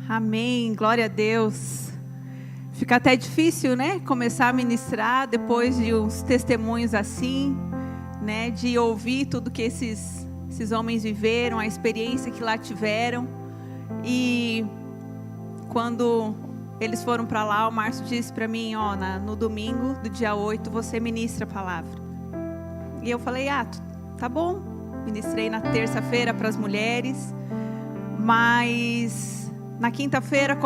Amém, glória a Deus. Fica até difícil, né? Começar a ministrar depois de uns testemunhos assim, né? De ouvir tudo que esses homens viveram, a experiência que lá tiveram. E quando eles foram para lá, o Márcio disse para mim, no domingo do dia 8, você ministra a palavra. E eu falei, tá bom. Ministrei na terça-feira para as mulheres, mas na quinta-feira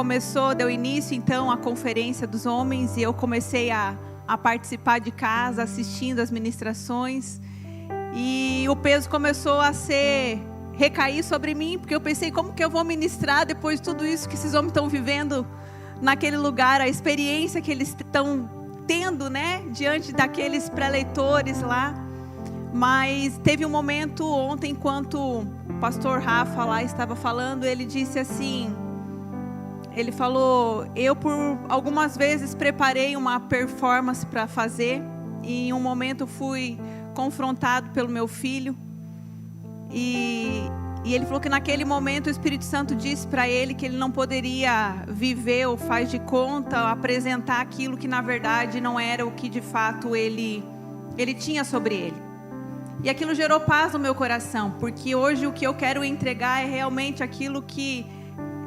deu início então a conferência dos homens e eu comecei a participar de casa, assistindo as ministrações, e o peso começou a recair sobre mim, porque eu pensei, como que eu vou ministrar depois de tudo isso que esses homens estão vivendo naquele lugar, a experiência que eles estão tendo, né, diante daqueles pré-leitores lá. Mas teve um momento ontem, enquanto o pastor Rafa lá estava falando, ele disse assim, ele falou, eu por algumas vezes preparei uma performance para fazer, e em um momento fui confrontado pelo meu filho, e ele falou que naquele momento o Espírito Santo disse para ele que ele não poderia viver ou faz de conta, apresentar aquilo que na verdade não era o que de fato ele tinha sobre ele. E aquilo gerou paz no meu coração, porque hoje o que eu quero entregar é realmente aquilo que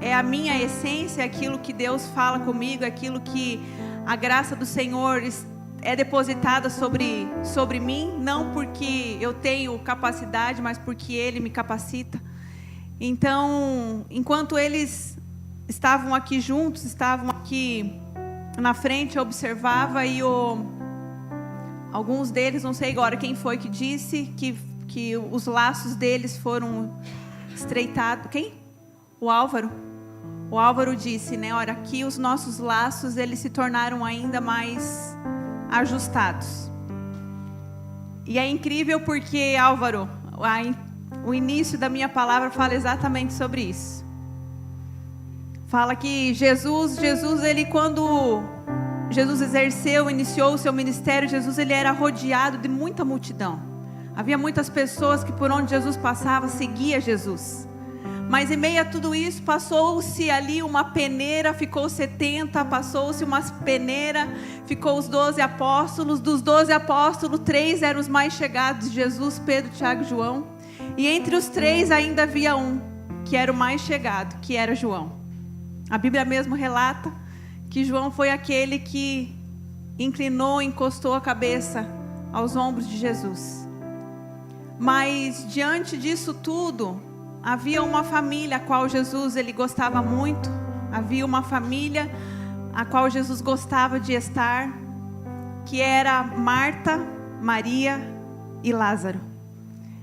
é a minha essência, aquilo que Deus fala comigo, aquilo que a graça do Senhor é depositada sobre mim, não porque eu tenho capacidade, mas porque Ele me capacita. Então, enquanto eles estavam aqui juntos, estavam aqui na frente, eu observava, e alguns deles, não sei agora quem foi que disse que os laços deles foram estreitados. Quem? O Álvaro. O Álvaro disse, né? Olha, aqui os nossos laços, eles se tornaram ainda mais ajustados. E é incrível porque, Álvaro, o início da minha palavra fala exatamente sobre isso. Fala que Jesus, ele quando Jesus iniciou o seu ministério, Jesus ele era rodeado de muita multidão. Havia muitas pessoas que por onde Jesus passava, seguia Jesus. Mas em meio a tudo isso, passou-se ali uma peneira, ficou 70, passou-se uma peneira, ficou os 12 apóstolos. Dos 12 apóstolos, 3 eram os mais chegados de Jesus, Pedro, Tiago e João. E entre os 3 ainda havia um, que era o mais chegado, que era João. A Bíblia mesmo relata que João foi aquele que encostou a cabeça aos ombros de Jesus. Mas diante disso tudo, havia uma família a qual Jesus ele gostava muito. Havia uma família a qual Jesus gostava de estar, que era Marta, Maria e Lázaro.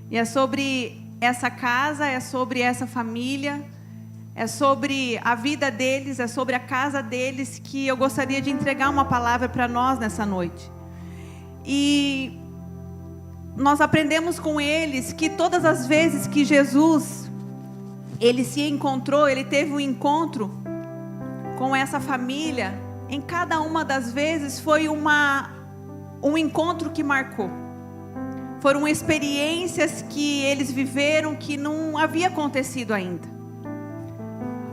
E é sobre essa casa, é sobre essa família, é sobre a vida deles, é sobre a casa deles que eu gostaria de entregar uma palavra para nós nessa noite. E nós aprendemos com eles que todas as vezes que Jesus ele se encontrou, ele teve um encontro com essa família, em cada uma das vezes foi um encontro que marcou. Foram experiências que eles viveram que não havia acontecido ainda.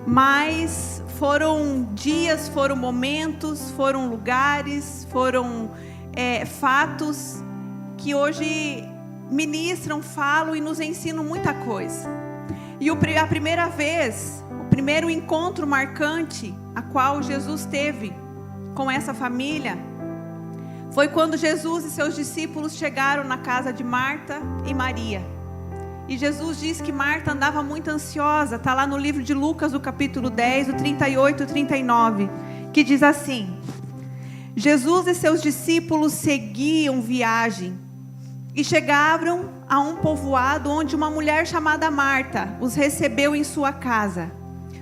Mas foram dias, foram momentos, foram lugares, foram fatos que hoje ministram, falam e nos ensinam muita coisa. E a primeira vez, o primeiro encontro marcante a qual Jesus teve com essa família foi quando Jesus e seus discípulos chegaram na casa de Marta e Maria. E Jesus diz que Marta andava muito ansiosa. Está lá no livro de Lucas, do capítulo 10, do 38 e 39, que diz assim: Jesus e seus discípulos seguiam viagem e chegaram a um povoado onde uma mulher chamada Marta os recebeu em sua casa.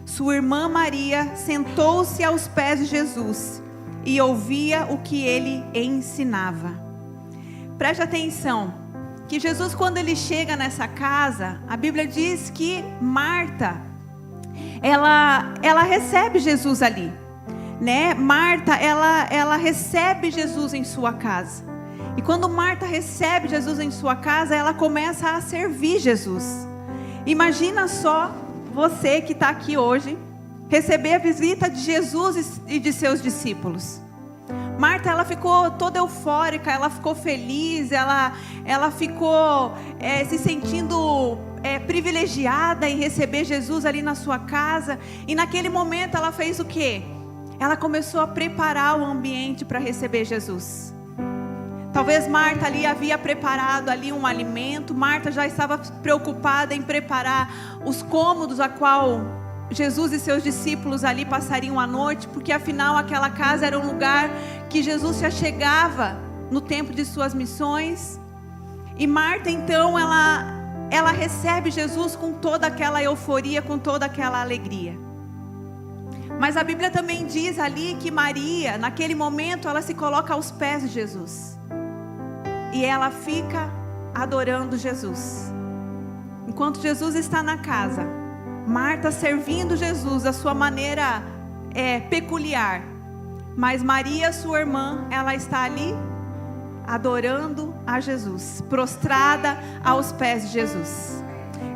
Sua irmã Maria sentou-se aos pés de Jesus e ouvia o que ele ensinava. Preste atenção, que Jesus, quando ele chega nessa casa, a Bíblia diz que Marta, ela recebe Jesus ali, né? Marta, ela recebe Jesus em sua casa. E quando Marta recebe Jesus em sua casa, ela começa a servir Jesus. Imagina só você que está aqui hoje, receber a visita de Jesus e de seus discípulos. Marta, ela ficou toda eufórica, ela ficou feliz, ela ficou se sentindo privilegiada em receber Jesus ali na sua casa. E naquele momento ela fez o quê? Ela começou a preparar o ambiente para receber Jesus. Talvez Marta ali havia preparado ali um alimento. Marta já estava preocupada em preparar os cômodos a qual Jesus e seus discípulos ali passariam a noite, porque afinal aquela casa era um lugar que Jesus se achegava no tempo de suas missões. E Marta então ela recebe Jesus com toda aquela euforia, com toda aquela alegria. Mas a Bíblia também diz ali que Maria, naquele momento, ela se coloca aos pés de Jesus. E ela fica adorando Jesus. Enquanto Jesus está na casa, Marta servindo Jesus da sua maneira peculiar. Mas Maria, sua irmã, ela está ali adorando a Jesus, prostrada aos pés de Jesus.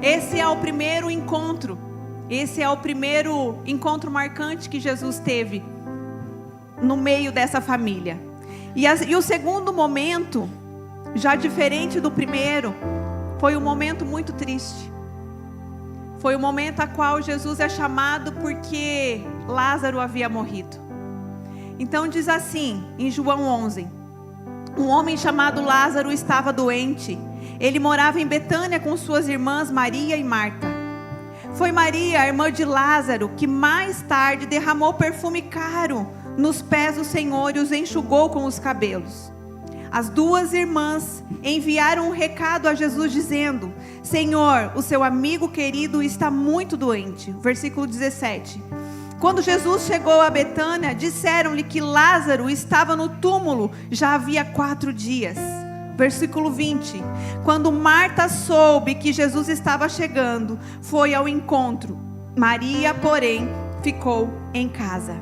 Esse é o primeiro encontro. Esse é o primeiro encontro marcante que Jesus teve no meio dessa família. E o segundo momento, já diferente do primeiro, foi um momento muito triste. Foi o momento a qual Jesus é chamado porque Lázaro havia morrido. Então diz assim, em João 11: um homem chamado Lázaro estava doente. Ele morava em Betânia com suas irmãs Maria e Marta. Foi Maria, a irmã de Lázaro, que mais tarde derramou perfume caro nos pés do Senhor e os enxugou com os cabelos. As duas irmãs enviaram um recado a Jesus dizendo: Senhor, o seu amigo querido está muito doente. Versículo 17. Quando Jesus chegou a Betânia, disseram-lhe que Lázaro estava no túmulo já havia 4 dias. Versículo 20. Quando Marta soube que Jesus estava chegando, foi ao encontro. Maria, porém, ficou em casa.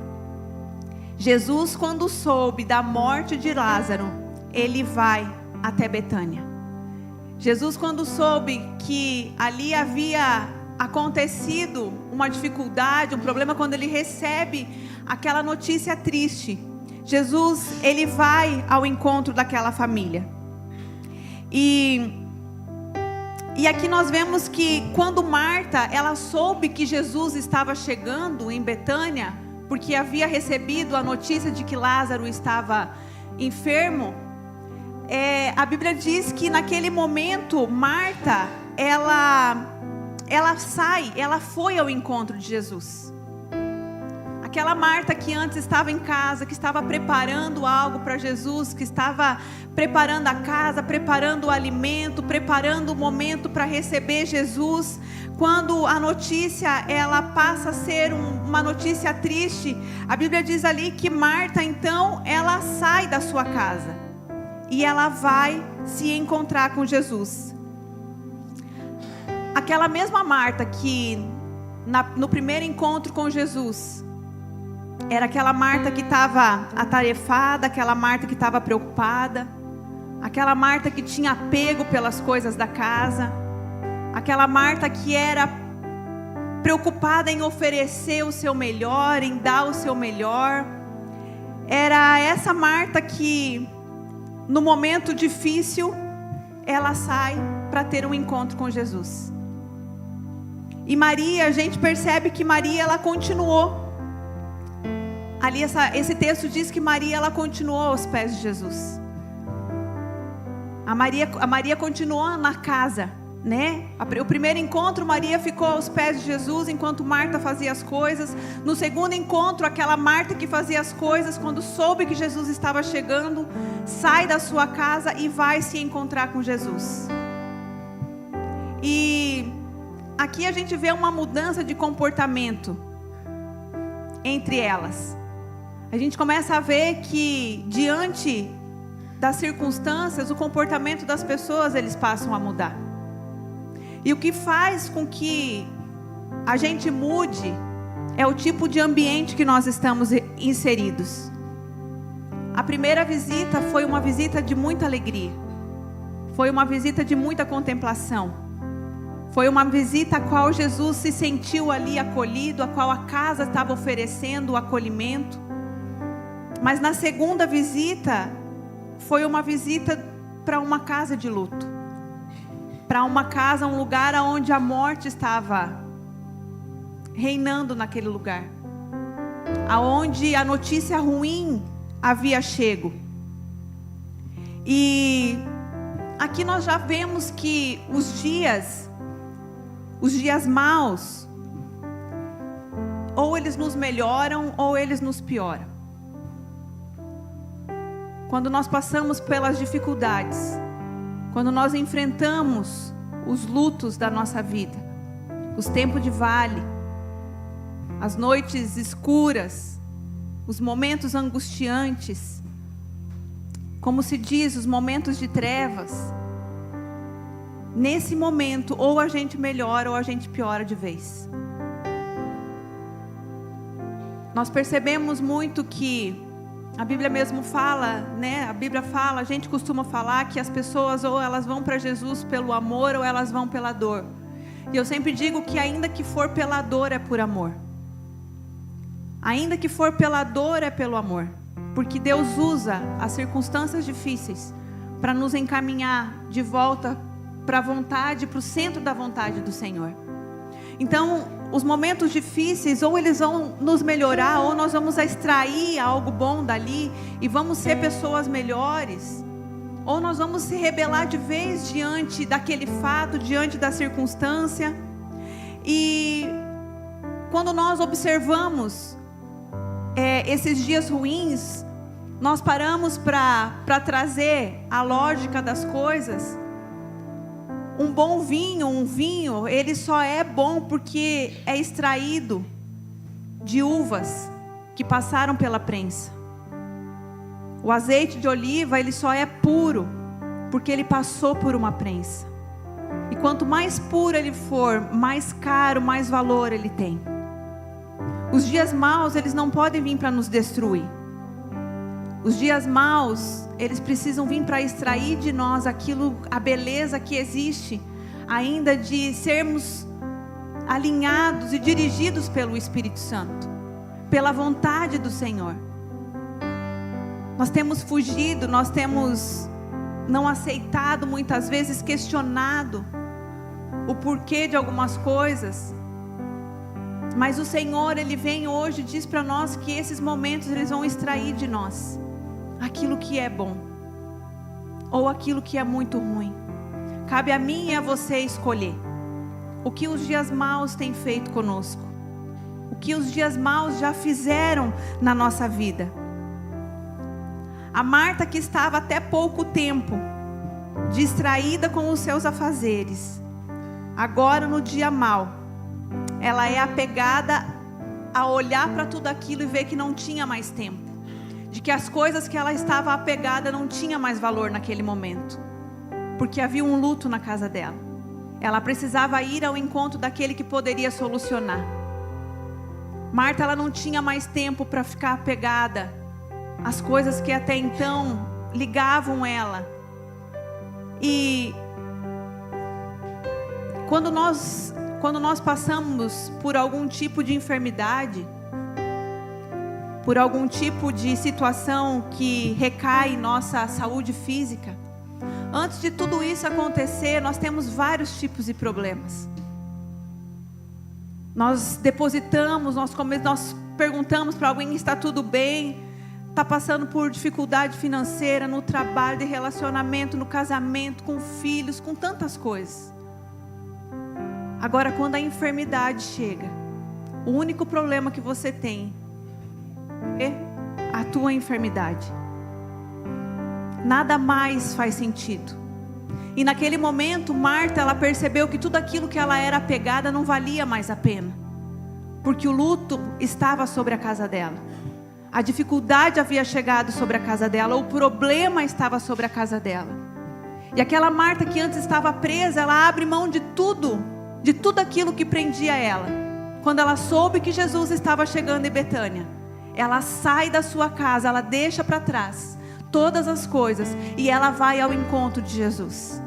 Jesus, quando soube da morte de Lázaro, ele vai até Betânia. Jesus, quando soube que ali havia acontecido uma dificuldade, um problema, quando ele recebe aquela notícia triste, Jesus, ele vai ao encontro daquela família. E aqui nós vemos que quando Marta, ela soube que Jesus estava chegando em Betânia, porque havia recebido a notícia de que Lázaro estava enfermo, a Bíblia diz que naquele momento Marta, ela foi ao encontro de Jesus. Aquela Marta que antes estava em casa, que estava preparando algo para Jesus, que estava preparando a casa, preparando o alimento, preparando o momento para receber Jesus. Quando a notícia ela passa a ser uma notícia triste, a Bíblia diz ali que Marta então ela sai da sua casa e ela vai se encontrar com Jesus. Aquela mesma Marta que no primeiro encontro com Jesus era aquela Marta que estava atarefada, aquela Marta que estava preocupada, aquela Marta que tinha apego pelas coisas da casa, aquela Marta que era preocupada em oferecer o seu melhor, em dar o seu melhor. Era essa Marta que no momento difícil ela sai para ter um encontro com Jesus. E Maria, a gente percebe que Maria ela continuou. Ali esse texto diz que Maria ela continuou aos pés de Jesus. A Maria continuou na casa, né? O primeiro encontro, Maria ficou aos pés de Jesus enquanto Marta fazia as coisas. No segundo encontro, aquela Marta que fazia as coisas, quando soube que Jesus estava chegando, sai da sua casa e vai se encontrar com Jesus. E aqui a gente vê uma mudança de comportamento entre elas. A gente começa a ver que diante das circunstâncias, o comportamento das pessoas, eles passam a mudar. E o que faz com que a gente mude é o tipo de ambiente que nós estamos inseridos. A primeira visita foi uma visita de muita alegria. Foi uma visita de muita contemplação. Foi uma visita a qual Jesus se sentiu ali acolhido, a qual a casa estava oferecendo o acolhimento. Mas na segunda visita, foi uma visita para uma casa de luto. Para uma casa, um lugar onde a morte estava reinando naquele lugar. Aonde a notícia ruim havia chego. E aqui nós já vemos que os dias maus, ou eles nos melhoram ou eles nos pioram. Quando nós passamos pelas dificuldades, quando nós enfrentamos os lutos da nossa vida, os tempos de vale, as noites escuras, os momentos angustiantes, como se diz, os momentos de trevas, nesse momento, ou a gente melhora ou a gente piora de vez. Nós percebemos muito que a Bíblia mesmo fala, né? A Bíblia fala, a gente costuma falar que as pessoas ou elas vão para Jesus pelo amor ou elas vão pela dor. E eu sempre digo que ainda que for pela dor é por amor. Ainda que for pela dor é pelo amor. Porque Deus usa as circunstâncias difíceis para nos encaminhar de volta para a vontade, para o centro da vontade do Senhor. Então, os momentos difíceis, ou eles vão nos melhorar, ou nós vamos extrair algo bom dali, e vamos ser pessoas melhores, ou nós vamos se rebelar de vez diante daquele fato, diante da circunstância. E quando nós observamos esses dias ruins, nós paramos para trazer a lógica das coisas. Um bom vinho, ele só é bom porque é extraído de uvas que passaram pela prensa. O azeite de oliva, ele só é puro porque ele passou por uma prensa. E quanto mais puro ele for, mais caro, mais valor ele tem. Os dias maus, eles não podem vir para nos destruir. Os dias maus, eles precisam vir para extrair de nós aquilo, a beleza que existe, ainda de sermos alinhados e dirigidos pelo Espírito Santo, pela vontade do Senhor. Nós temos fugido, nós temos não aceitado, muitas vezes questionado o porquê de algumas coisas. Mas o Senhor, Ele vem hoje e diz para nós que esses momentos eles vão extrair de nós aquilo que é bom, ou aquilo que é muito ruim. Cabe a mim e a você escolher o que os dias maus têm feito conosco, o que os dias maus já fizeram na nossa vida. A Marta, que estava até pouco tempo distraída com os seus afazeres, agora no dia mau, ela é apegada a olhar para tudo aquilo e ver que não tinha mais tempo, de que as coisas que ela estava apegada não tinha mais valor naquele momento, porque havia um luto na casa dela. Ela precisava ir ao encontro daquele que poderia solucionar. Marta, ela não tinha mais tempo para ficar apegada às coisas que até então ligavam ela. E quando nós passamos por algum tipo de enfermidade, por algum tipo de situação que recai em nossa saúde física, antes de tudo isso acontecer, nós temos vários tipos de problemas. Nós depositamos, nós perguntamos para alguém: está tudo bem? Está passando por dificuldade financeira, no trabalho, de relacionamento, no casamento, com filhos, com tantas coisas. Agora, quando a enfermidade chega, o único problema que você tem é a tua enfermidade. Nada mais faz sentido. E naquele momento, Marta, ela percebeu que tudo aquilo que ela era apegada não valia mais a pena, porque o luto estava sobre a casa dela. A dificuldade havia chegado sobre a casa dela, o problema estava sobre a casa dela. E aquela Marta que antes estava presa, ela abre mão de tudo aquilo que prendia ela. Quando ela soube que Jesus estava chegando em Betânia, ela sai da sua casa, ela deixa para trás todas as coisas e ela vai ao encontro de Jesus.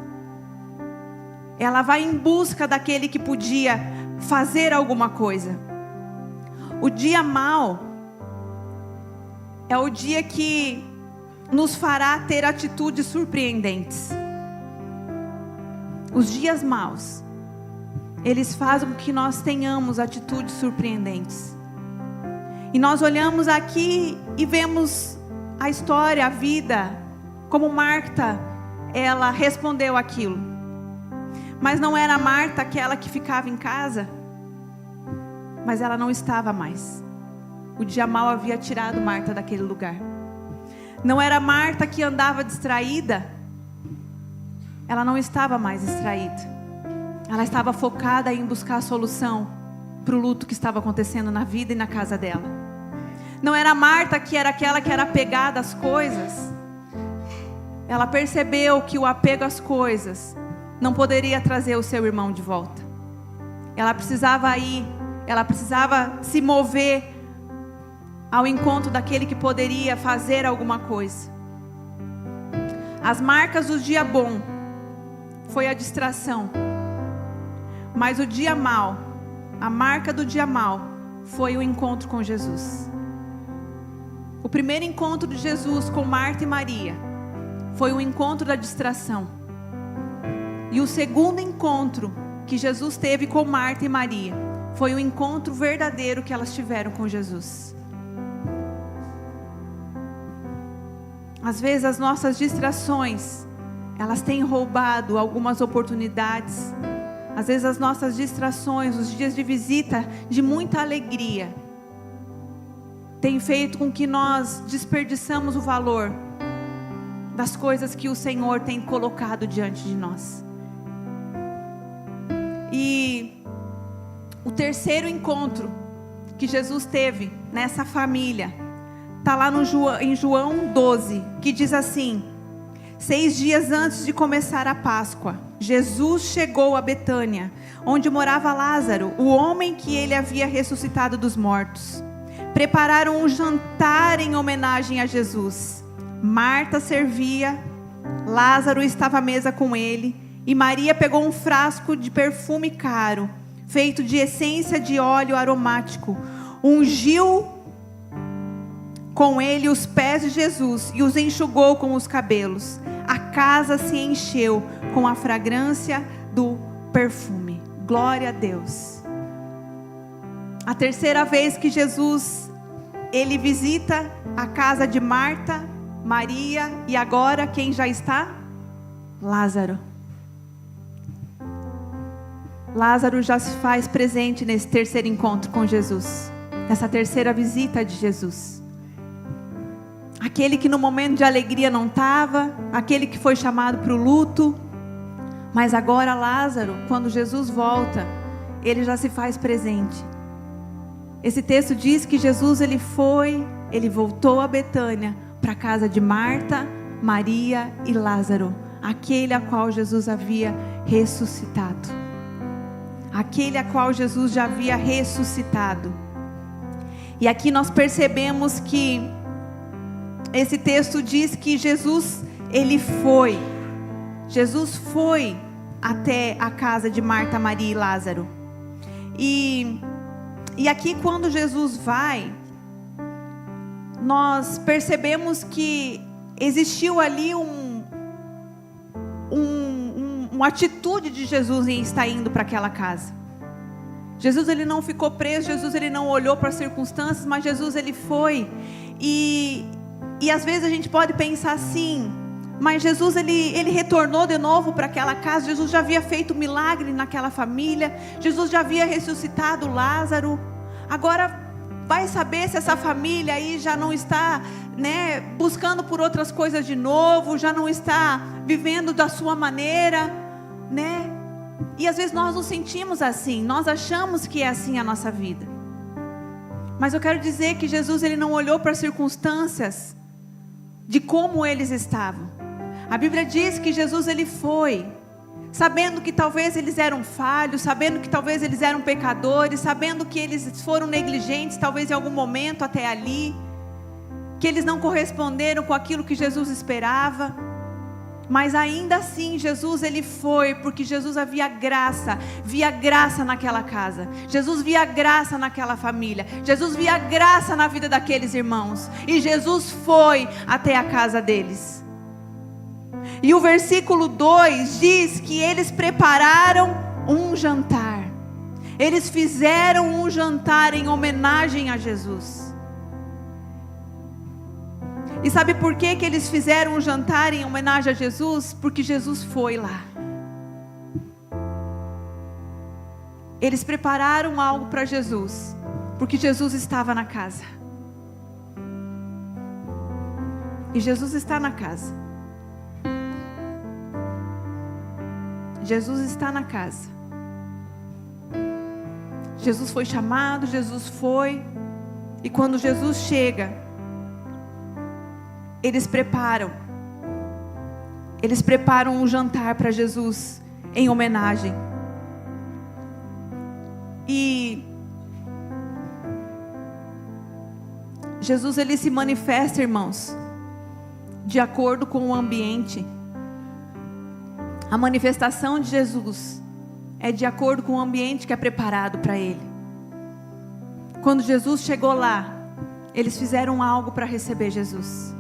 ela vai em busca daquele que podia fazer alguma coisa. O dia mau é o dia que nos fará ter atitudes surpreendentes. Os dias maus, eles fazem com que nós tenhamos atitudes surpreendentes. E nós olhamos aqui e vemos a história, a vida, como Marta, ela respondeu aquilo. Mas não era Marta aquela que ficava em casa, mas ela não estava mais. O dia mau havia tirado Marta daquele lugar. Não era Marta que andava distraída, ela não estava mais distraída. Ela estava focada em buscar a solução para o luto que estava acontecendo na vida e na casa dela. Não era Marta que era aquela que era apegada às coisas. Ela percebeu que o apego às coisas não poderia trazer o seu irmão de volta. Ela precisava ir, ela precisava se mover ao encontro daquele que poderia fazer alguma coisa. As marcas do dia bom foi a distração. Mas o dia mau, a marca do dia mau, foi o encontro com Jesus. O primeiro encontro de Jesus com Marta e Maria foi o encontro da distração. E o segundo encontro que Jesus teve com Marta e Maria foi o encontro verdadeiro que elas tiveram com Jesus. Às vezes as nossas distrações, elas têm roubado algumas oportunidades. Às vezes as nossas distrações, os dias de visita de muita alegria, tem feito com que nós desperdiçamos o valor das coisas que o Senhor tem colocado diante de nós. E o terceiro encontro que Jesus teve nessa família, está lá em João 12, que diz assim: 6 dias antes de começar a Páscoa, Jesus chegou a Betânia, onde morava Lázaro, o homem que ele havia ressuscitado dos mortos. Prepararam um jantar em homenagem a Jesus. Marta servia, Lázaro estava à mesa com ele, e Maria pegou um frasco de perfume caro, feito de essência de óleo aromático, ungiu com ele os pés de Jesus e os enxugou com os cabelos. A casa se encheu com a fragrância do perfume. Glória a Deus. A terceira vez que Jesus, ele visita a casa de Marta, Maria, e agora quem já está? Lázaro. Lázaro já se faz presente nesse terceiro encontro com Jesus, nessa terceira visita de Jesus. Aquele que no momento de alegria não estava, aquele que foi chamado para o luto, mas agora Lázaro, quando Jesus volta, ele já se faz presente. Esse texto diz que Jesus ele voltou a Betânia, para a casa de Marta, Maria e Lázaro, aquele a qual Jesus havia ressuscitado. Aquele a qual Jesus já havia ressuscitado. E aqui nós percebemos que esse texto diz que Jesus foi até a casa de Marta, Maria e Lázaro. E aqui quando Jesus vai, nós percebemos que existiu ali uma atitude de Jesus em estar indo para aquela casa. Jesus ele não ficou preso, Jesus ele não olhou para as circunstâncias, mas Jesus ele foi. E às vezes a gente pode pensar assim, mas Jesus ele retornou de novo para aquela casa. Jesus já havia feito milagre naquela família, Jesus já havia ressuscitado Lázaro. Agora vai saber se essa família aí já não está, buscando por outras coisas de novo, já não está vivendo da sua maneira, E às vezes nós nos sentimos assim, nós achamos que é assim a nossa vida. Mas eu quero dizer que Jesus ele não olhou para as circunstâncias de como eles estavam. A Bíblia diz que Jesus ele foi, sabendo que talvez eles eram falhos, sabendo que talvez eles eram pecadores, sabendo que eles foram negligentes, talvez em algum momento até ali, que eles não corresponderam com aquilo que Jesus esperava. Mas ainda assim, Jesus ele foi, porque Jesus via graça naquela casa. Jesus via graça naquela família. Jesus via graça na vida daqueles irmãos. E Jesus foi até a casa deles. E o versículo 2 diz que eles prepararam um jantar. Eles fizeram um jantar em homenagem a Jesus. E sabe por que eles fizeram um jantar em homenagem a Jesus? Porque Jesus foi lá. Eles prepararam algo para Jesus, porque Jesus estava na casa. E Jesus está na casa. Jesus está na casa. Jesus foi chamado, Jesus foi. E quando Jesus chega, eles preparam um jantar para Jesus em homenagem. E Jesus ele se manifesta, irmãos, de acordo com o ambiente. A manifestação de Jesus é de acordo com o ambiente que é preparado para ele. Quando Jesus chegou lá, eles fizeram algo para receber Jesus.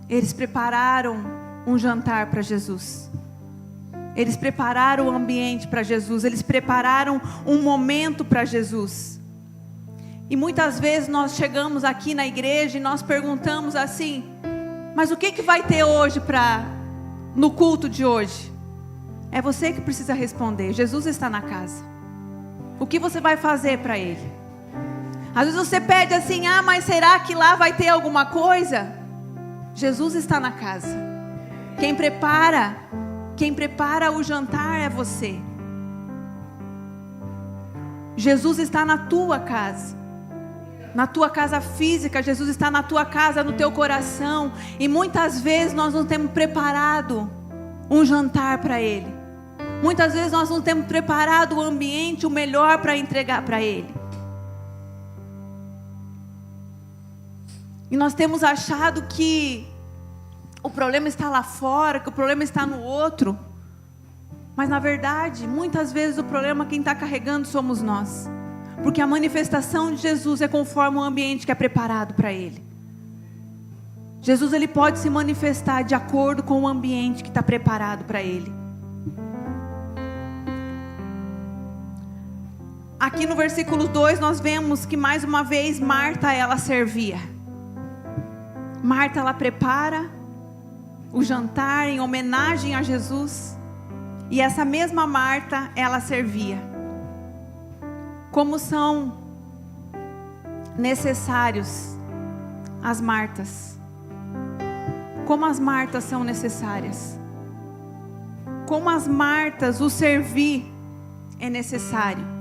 Eles prepararam um jantar para Jesus. Eles prepararam o ambiente para Jesus. Eles prepararam um momento para Jesus. E muitas vezes nós chegamos aqui na igreja e nós perguntamos assim: mas o que vai ter hoje no culto de hoje? É você que precisa responder. Jesus está na casa. O que você vai fazer para Ele? Às vezes você pede assim: ah, mas será que lá vai ter alguma coisa? Jesus está na casa. Quem prepara o jantar é você. Jesus está na tua casa. Na tua casa física, Jesus está na tua casa, no teu coração. E muitas vezes nós não temos preparado um jantar para Ele. Muitas vezes nós não temos preparado o ambiente, o melhor para entregar para Ele. E nós temos achado que o problema está lá fora, que o problema está no outro. Mas na verdade, muitas vezes o problema quem está carregando somos nós. Porque a manifestação de Jesus é conforme o ambiente que é preparado para Ele. Jesus ele pode se manifestar de acordo com o ambiente que está preparado para Ele. Aqui no versículo 2 nós vemos que mais uma vez Marta ela servia. Marta ela prepara o jantar em homenagem a Jesus. E essa mesma Marta ela servia. Como são necessários as Martas? Como as Martas são necessárias? Como as Martas, o servir é necessário.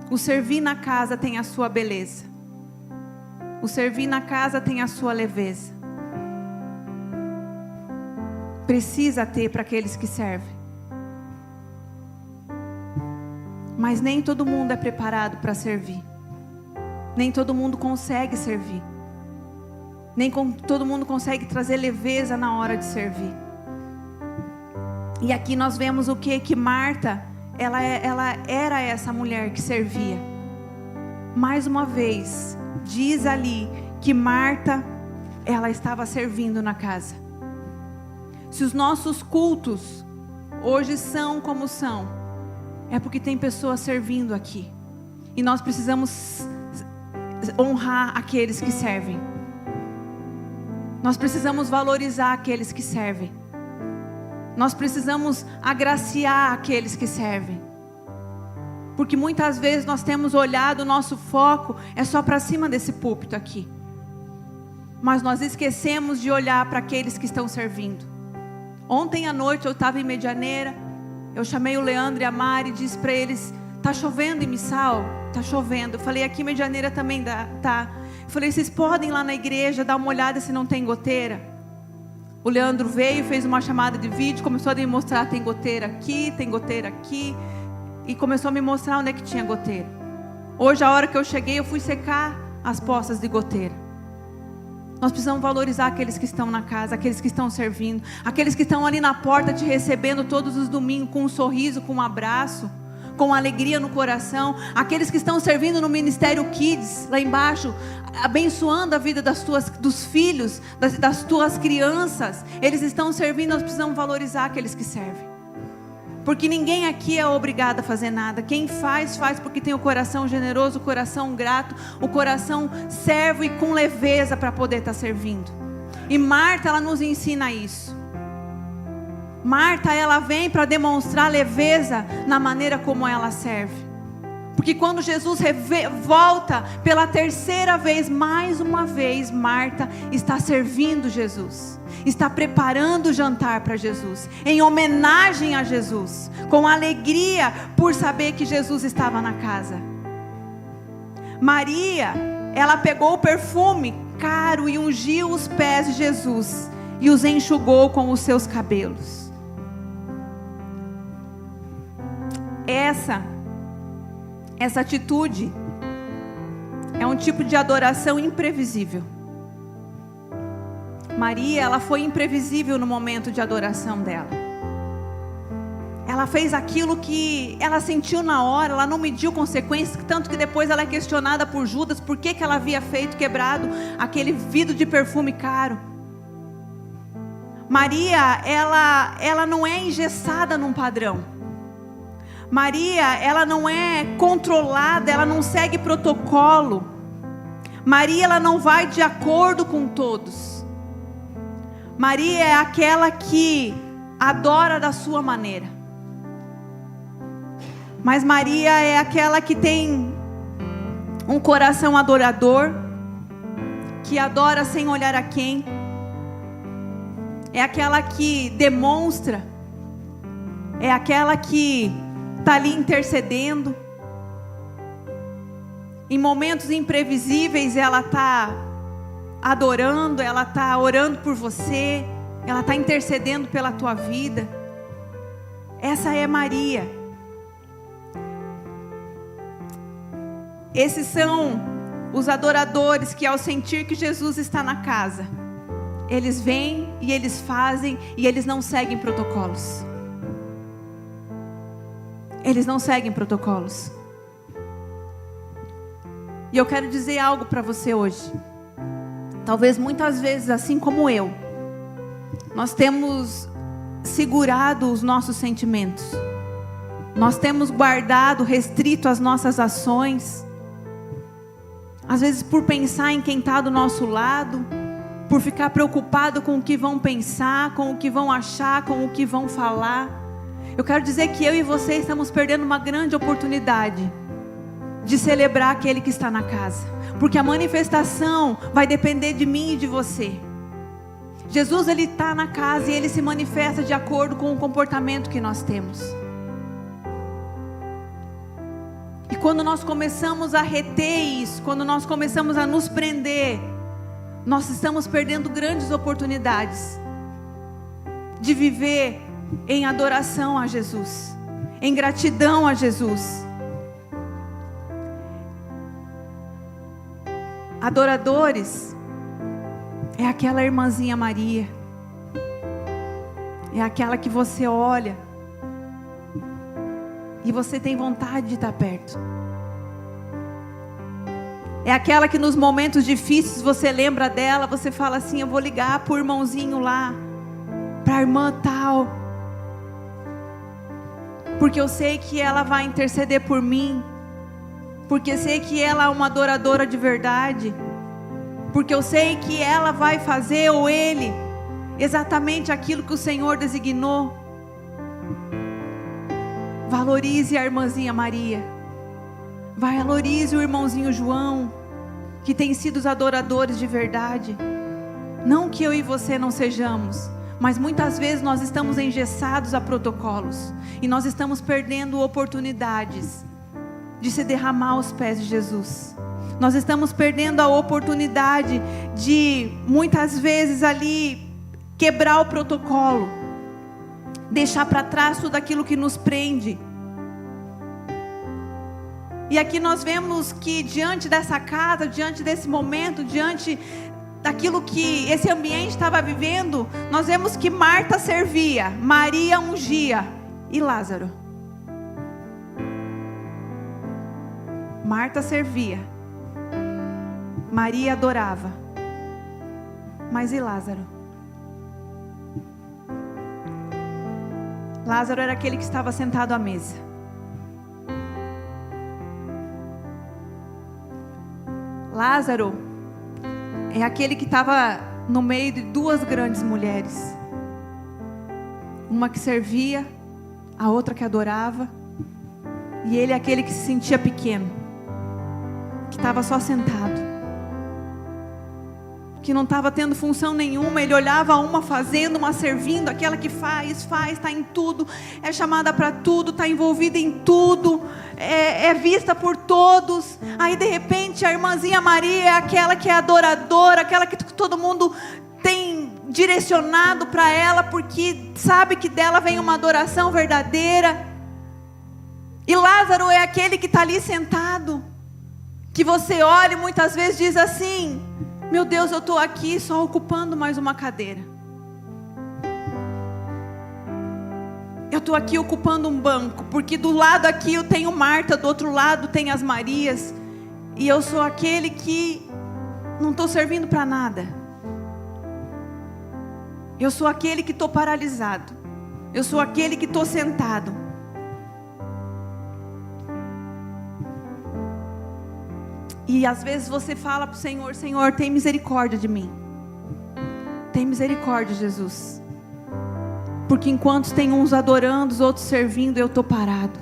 O servir na casa tem a sua beleza. O servir na casa tem a sua leveza. Precisa ter para aqueles que servem. Mas nem todo mundo é preparado para servir. Nem todo mundo consegue servir. Nem todo mundo consegue trazer leveza na hora de servir. E aqui nós vemos o que? Que Marta, ela era essa mulher que servia. Mais uma vez, diz ali que Marta, ela estava servindo na casa. Se os nossos cultos hoje são como são, é porque tem pessoas servindo aqui. E nós precisamos honrar aqueles que servem. Nós precisamos valorizar aqueles que servem. Nós precisamos agraciar aqueles que servem. Porque muitas vezes nós temos olhado, o nosso foco é só para cima desse púlpito aqui. Mas nós esquecemos de olhar para aqueles que estão servindo. Ontem à noite eu estava em Medianeira. Eu chamei o Leandro e a Mari e disse para eles: tá chovendo em Missal? Tá chovendo. Eu falei: aqui em Medianeira também tá. Eu falei: vocês podem ir lá na igreja dar uma olhada se não tem goteira? O Leandro veio, fez uma chamada de vídeo, começou a me mostrar: tem goteira aqui, tem goteira aqui. E começou a me mostrar onde é que tinha goteira. Hoje, a hora que eu cheguei, eu fui secar as poças de goteira. Nós precisamos valorizar aqueles que estão na casa, aqueles que estão servindo, aqueles que estão ali na porta te recebendo todos os domingos com um sorriso, com um abraço, com alegria no coração, aqueles que estão servindo no Ministério Kids, lá embaixo, abençoando a vida dos filhos, das tuas crianças. Eles estão servindo, nós precisamos valorizar aqueles que servem. Porque ninguém aqui é obrigado a fazer nada. Quem faz, faz porque tem o coração generoso, o coração grato, o coração servo e com leveza para poder estar servindo. E Marta, ela nos ensina isso. Marta, ela vem para demonstrar leveza na maneira como ela serve. Porque quando Jesus volta pela terceira vez, mais uma vez, Marta está servindo Jesus. Está preparando o jantar para Jesus, em homenagem a Jesus, com alegria por saber que Jesus estava na casa. Maria, ela pegou o perfume caro e ungiu os pés de Jesus e os enxugou com os seus cabelos. Essa atitude é um tipo de adoração imprevisível. Maria, ela foi imprevisível no momento de adoração dela. Ela fez aquilo que ela sentiu na hora, ela não mediu consequências, tanto que depois ela é questionada por Judas, por que ela havia quebrado aquele vidro de perfume caro. Maria, ela não é engessada num padrão. Maria, ela não é controlada, ela não segue protocolo. Maria, ela não vai de acordo com todos. Maria é aquela que adora da sua maneira. Mas Maria é aquela que tem um coração adorador, que adora sem olhar a quem. É aquela que demonstra, é aquela que está ali intercedendo. Em momentos imprevisíveis ela está adorando, ela está orando por você, ela está intercedendo pela tua vida. Essa é Maria. Esses são os adoradores que, ao sentir que Jesus está na casa, eles vêm e eles fazem e eles não seguem protocolos. Eles não seguem protocolos. E eu quero dizer algo para você hoje. Talvez muitas vezes, assim como eu, nós temos segurado os nossos sentimentos. Nós temos guardado, restrito as nossas ações. Às vezes por pensar em quem está do nosso lado, por ficar preocupado com o que vão pensar, com o que vão achar, com o que vão falar. Eu quero dizer que eu e você estamos perdendo uma grande oportunidade de celebrar aquele que está na casa, porque a manifestação vai depender de mim e de você. Jesus, ele está na casa e ele se manifesta de acordo com o comportamento que nós temos. E quando nós começamos a reter isso, quando nós começamos a nos prender, nós estamos perdendo grandes oportunidades de viver em adoração a Jesus, em gratidão a Jesus. Adoradores é aquela irmãzinha Maria, é aquela que você olha e você tem vontade de estar perto. É aquela que nos momentos difíceis você lembra dela, você fala assim: eu vou ligar para o irmãozinho lá, para a irmã tal, porque eu sei que ela vai interceder por mim, porque eu sei que ela é uma adoradora de verdade, porque eu sei que ela vai fazer, ou ele, exatamente aquilo que o Senhor designou. Valorize a irmãzinha Maria, valorize o irmãozinho João, que tem sido os adoradores de verdade. Não que eu e você não sejamos, mas muitas vezes nós estamos engessados a protocolos, e nós estamos perdendo oportunidades de se derramar aos pés de Jesus. Nós estamos perdendo a oportunidade de, muitas vezes ali, quebrar o protocolo, deixar para trás tudo aquilo que nos prende. E aqui nós vemos que diante dessa casa, diante desse momento, diante daquilo que esse ambiente estava vivendo, nós vemos que Marta servia, Maria ungia e Lázaro. Marta servia, Maria adorava, mas e Lázaro? Lázaro era aquele que estava sentado à mesa. Lázaro é aquele que estava no meio de duas grandes mulheres. Uma que servia, a outra que adorava. E ele é aquele que se sentia pequeno, que estava só sentado, que não estava tendo função nenhuma. Ele olhava uma fazendo, uma servindo, aquela que faz, está em tudo, é chamada para tudo, está envolvida em tudo, é vista por todos. Aí de repente a irmãzinha Maria é aquela que é adoradora, aquela que todo mundo tem direcionado para ela, porque sabe que dela vem uma adoração verdadeira. E Lázaro é aquele que está ali sentado, que você olha e muitas vezes diz assim: meu Deus, eu estou aqui só ocupando mais uma cadeira. Eu estou aqui ocupando um banco, porque do lado aqui eu tenho Marta, do outro lado tem as Marias, e eu sou aquele que não estou servindo para nada. Eu sou aquele que estou paralisado. Eu sou aquele que estou sentado. E às vezes você fala para o Senhor: Senhor, tem misericórdia de mim. Tem misericórdia, Jesus. Porque enquanto tem uns adorando, os outros servindo, eu estou parado.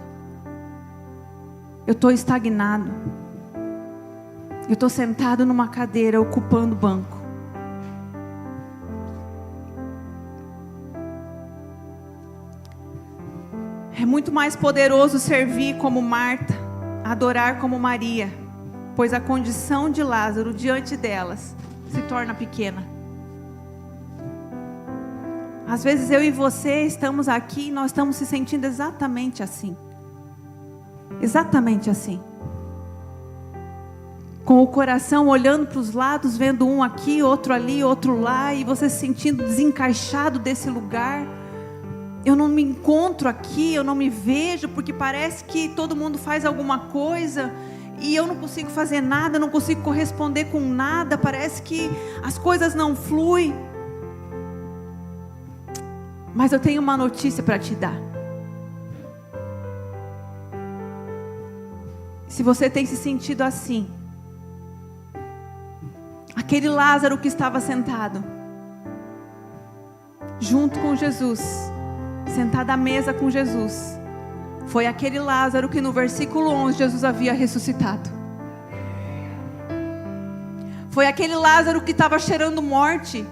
Eu estou estagnado. Eu estou sentado numa cadeira, ocupando o banco. É muito mais poderoso servir como Marta, adorar como Maria, pois a condição de Lázaro diante delas se torna pequena. Às vezes eu e você estamos aqui e nós estamos se sentindo exatamente assim. Exatamente assim. Com o coração olhando para os lados, vendo um aqui, outro ali, outro lá, e você se sentindo desencaixado desse lugar. Eu não me encontro aqui, eu não me vejo, porque parece que todo mundo faz alguma coisa e eu não consigo fazer nada, não consigo corresponder com nada, parece que as coisas não fluem. Mas eu tenho uma notícia para te dar. Se você tem se sentido assim, aquele Lázaro que estava sentado junto com Jesus, sentado à mesa com Jesus, foi aquele Lázaro que no versículo 11 Jesus havia ressuscitado. Foi aquele Lázaro que estava cheirando morte,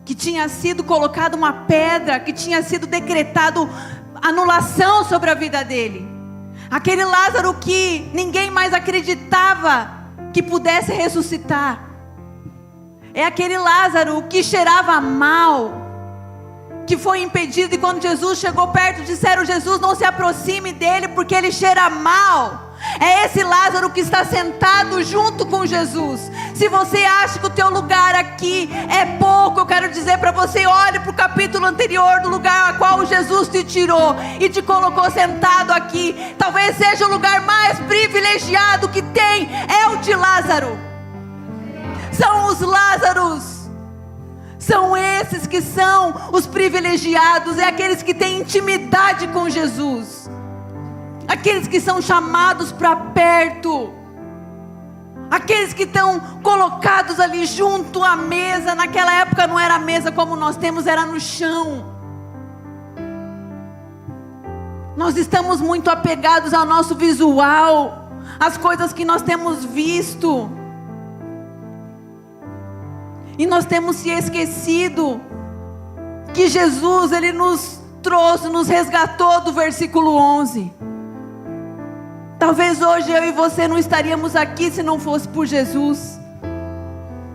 que tinha sido colocado uma pedra, que tinha sido decretado anulação sobre a vida dele. Aquele Lázaro que ninguém mais acreditava que pudesse ressuscitar. É aquele Lázaro que cheirava mal, que foi impedido, e quando Jesus chegou perto, disseram: Jesus, não se aproxime dele, porque ele cheira mal. É esse Lázaro que está sentado junto com Jesus. Se você acha que o teu lugar aqui é pouco, eu quero dizer para você: olhe para o capítulo anterior do lugar a qual Jesus te tirou e te colocou sentado aqui. Talvez seja o lugar mais privilegiado que tem, é o de Lázaro. São os Lázaros, são esses que são os privilegiados, é aqueles que têm intimidade com Jesus, aqueles que são chamados para perto, aqueles que estão colocados ali junto à mesa. Naquela época não era a mesa como nós temos, era no chão. Nós estamos muito apegados ao nosso visual, às coisas que nós temos visto, e nós temos se esquecido que Jesus, Ele nos trouxe, nos resgatou do versículo 11. Talvez hoje eu e você não estaríamos aqui se não fosse por Jesus.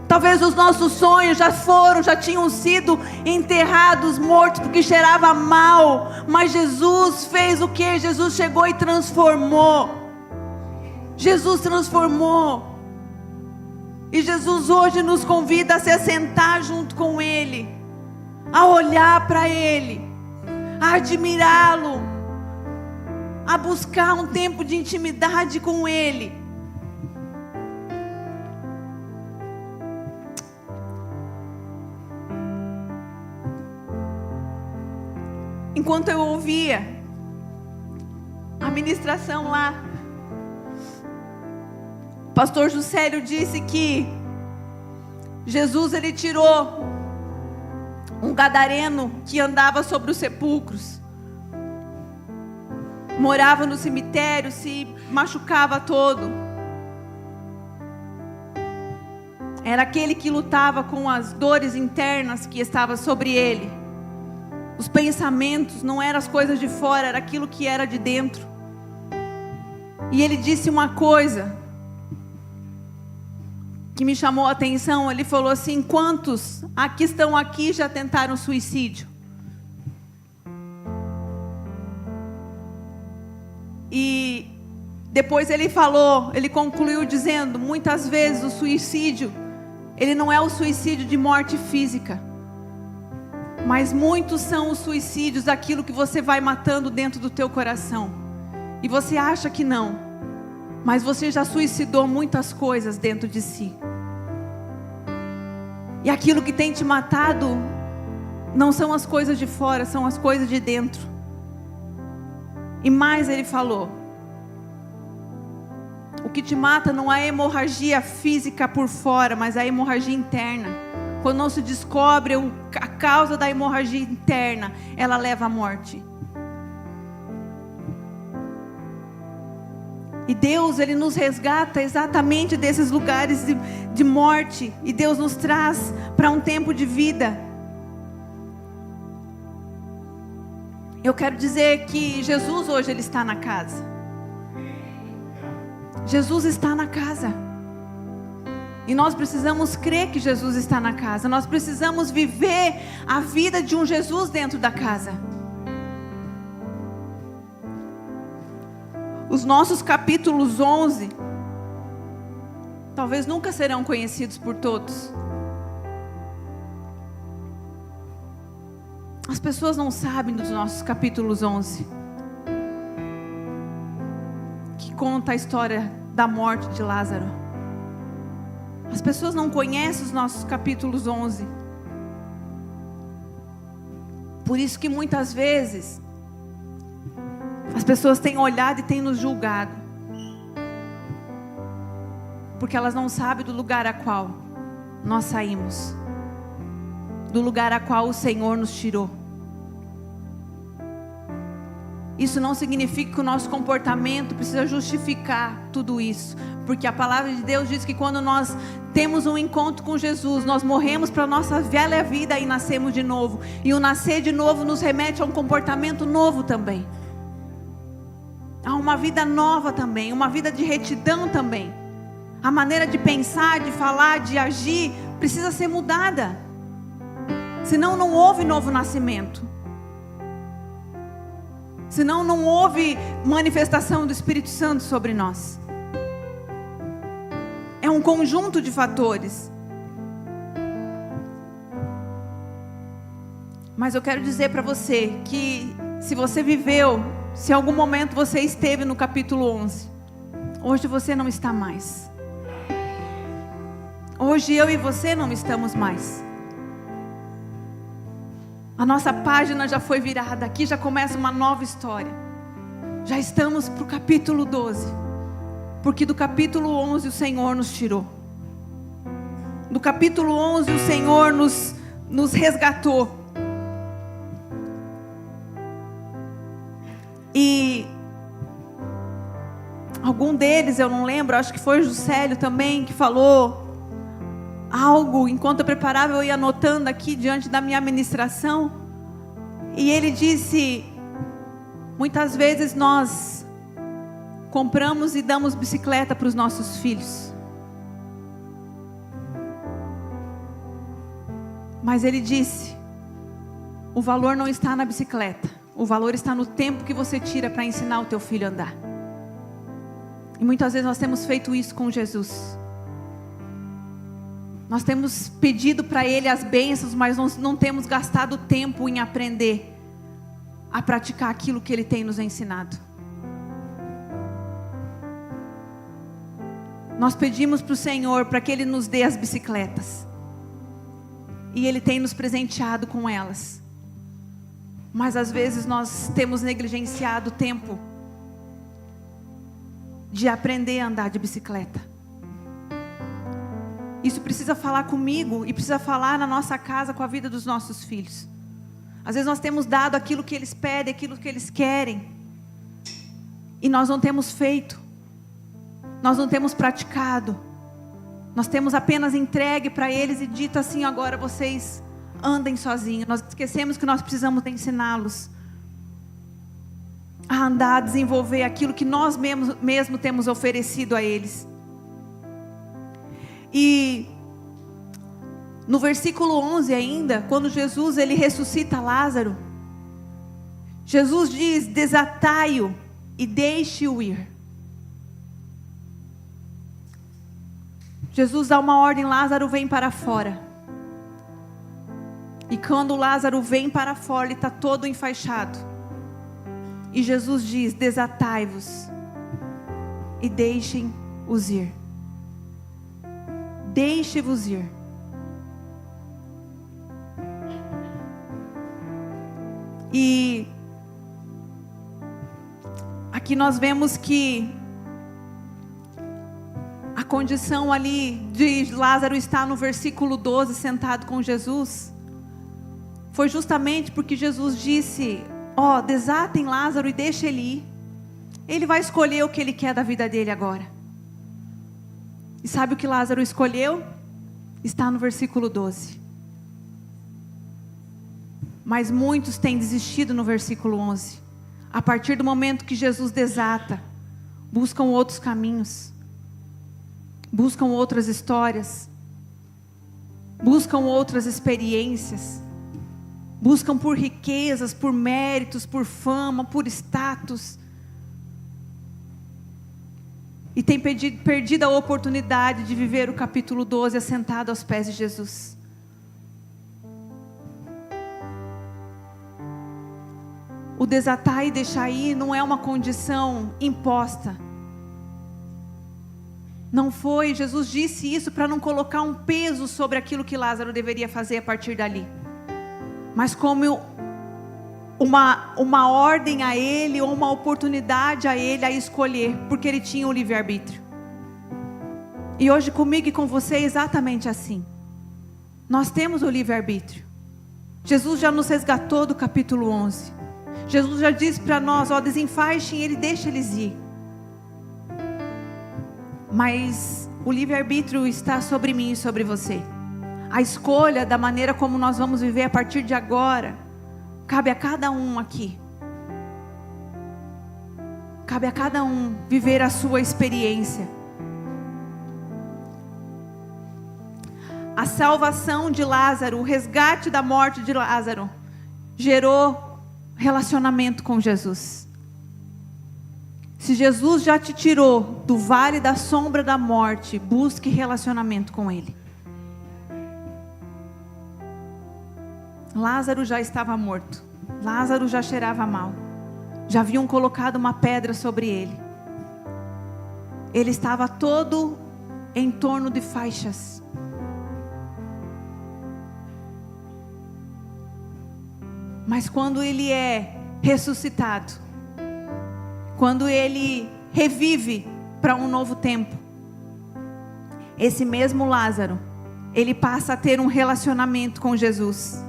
Talvez os nossos sonhos já tinham sido enterrados, mortos, porque cheirava mal. Mas Jesus fez o quê? Jesus chegou e transformou. Jesus transformou. E Jesus hoje nos convida a se assentar junto com Ele, a olhar para Ele, a admirá-lo, a buscar um tempo de intimidade com Ele. Enquanto eu ouvia a ministração lá, o pastor Juscelio disse que Jesus, ele tirou um gadareno que andava sobre os sepulcros, morava no cemitério, se machucava todo. Era aquele que lutava com as dores internas que estavam sobre ele. Os pensamentos não eram as coisas de fora, era aquilo que era de dentro. E ele disse uma coisa que me chamou a atenção. Ele falou assim: quantos aqui estão aqui já tentaram suicídio? E depois ele falou, ele concluiu dizendo: muitas vezes o suicídio, ele não é o suicídio de morte física, mas muitos são os suicídios daquilo que você vai matando dentro do teu coração. E você acha que não, mas você já suicidou muitas coisas dentro de si. E aquilo que tem te matado não são as coisas de fora, são as coisas de dentro. E mais ele falou: o que te mata não é a hemorragia física por fora, mas a hemorragia interna. Quando não se descobre a causa da hemorragia interna, ela leva à morte. E Deus, Ele nos resgata exatamente desses lugares de morte. E Deus nos traz para um tempo de vida. Eu quero dizer que Jesus hoje, Ele está na casa. Jesus está na casa. E nós precisamos crer que Jesus está na casa. Nós precisamos viver a vida de um Jesus dentro da casa. Os nossos capítulos 11 talvez nunca serão conhecidos por todos. As pessoas não sabem dos nossos capítulos 11, que conta a história da morte de Lázaro. As pessoas não conhecem os nossos capítulos 11. Por isso que muitas vezes as pessoas têm olhado e têm nos julgado, porque elas não sabem do lugar a qual nós saímos, do lugar a qual o Senhor nos tirou. Isso não significa que o nosso comportamento precisa justificar tudo isso, porque a palavra de Deus diz que quando nós temos um encontro com Jesus, nós morremos para a nossa velha vida e nascemos de novo. E o nascer de novo nos remete a um comportamento novo também, a uma vida nova também, uma vida de retidão também. A maneira de pensar, de falar, de agir precisa ser mudada, senão não houve novo nascimento. Senão não houve manifestação do Espírito Santo sobre nós. É um conjunto de fatores. Mas eu quero dizer para você que se você viveu, se em algum momento você esteve no capítulo 11, hoje você não está mais. Hoje eu e você não estamos mais. A nossa página já foi virada, aqui já começa uma nova história. Já estamos para o capítulo 12. Porque do capítulo 11 o Senhor nos tirou. Do capítulo 11 o Senhor nos resgatou. E algum deles, eu não lembro, acho que foi o Juscelio também, que falou algo, enquanto eu preparava, eu ia anotando aqui diante da minha ministração. E ele disse: muitas vezes nós compramos e damos bicicleta para os nossos filhos, mas ele disse: o valor não está na bicicleta, o valor está no tempo que você tira para ensinar o teu filho a andar. E muitas vezes nós temos feito isso com Jesus. Nós temos pedido para Ele as bênçãos, mas não temos gastado tempo em aprender a praticar aquilo que Ele tem nos ensinado. Nós pedimos para o Senhor para que Ele nos dê as bicicletas. E Ele tem nos presenteado com elas. Mas às vezes nós temos negligenciado o tempo de aprender a andar de bicicleta. Isso precisa falar comigo e precisa falar na nossa casa com a vida dos nossos filhos. Às vezes nós temos dado aquilo que eles pedem, aquilo que eles querem, e nós não temos feito, nós não temos praticado, nós temos apenas entregue para eles e dito assim: agora vocês andem sozinhos. Nós esquecemos que nós precisamos ensiná-los a andar, a desenvolver aquilo que nós mesmo temos oferecido a eles. E no versículo 11 ainda, quando Jesus ele ressuscita Lázaro, Jesus diz: desatai-o e deixe-o ir. Jesus dá uma ordem: Lázaro, vem para fora. E quando Lázaro vem para fora, ele está todo enfaixado. E Jesus diz: desatai-vos e deixem-os ir. Deixe-vos ir. E aqui nós vemos que a condição ali de Lázaro estar no versículo 12 sentado com Jesus foi justamente porque Jesus disse: ó, desatem Lázaro e deixe ele ir. Ele vai escolher o que ele quer da vida dele agora. E sabe o que Lázaro escolheu? Está no versículo 12. Mas muitos têm desistido no versículo 11. A partir do momento que Jesus desata, buscam outros caminhos, buscam outras histórias, buscam outras experiências, buscam por riquezas, por méritos, por fama, por status. E tem perdido a oportunidade de viver o capítulo 12 assentado aos pés de Jesus. O desatar e deixar ir não é uma condição imposta. Não foi, Jesus disse isso para não colocar um peso sobre aquilo que Lázaro deveria fazer a partir dali. Mas como uma ordem a ele, ou uma oportunidade a ele a escolher, porque ele tinha o livre-arbítrio. E hoje comigo e com você é exatamente assim. Nós temos o livre-arbítrio. Jesus já nos resgatou do capítulo 11. Jesus já disse para nós: ó, desenfaixem ele, deixa eles ir. Mas o livre-arbítrio está sobre mim e sobre você. A escolha da maneira como nós vamos viver a partir de agora cabe a cada um aqui. Cabe a cada um viver a sua experiência. A salvação de Lázaro, o resgate da morte de Lázaro, gerou relacionamento com Jesus. Se Jesus já te tirou do vale da sombra da morte, busque relacionamento com Ele. Lázaro já estava morto. Lázaro já cheirava mal. Já haviam colocado uma pedra sobre ele. Ele estava todo em torno de faixas. Mas quando ele é ressuscitado, quando ele revive para um novo tempo, esse mesmo Lázaro, ele passa a ter um relacionamento com Jesus.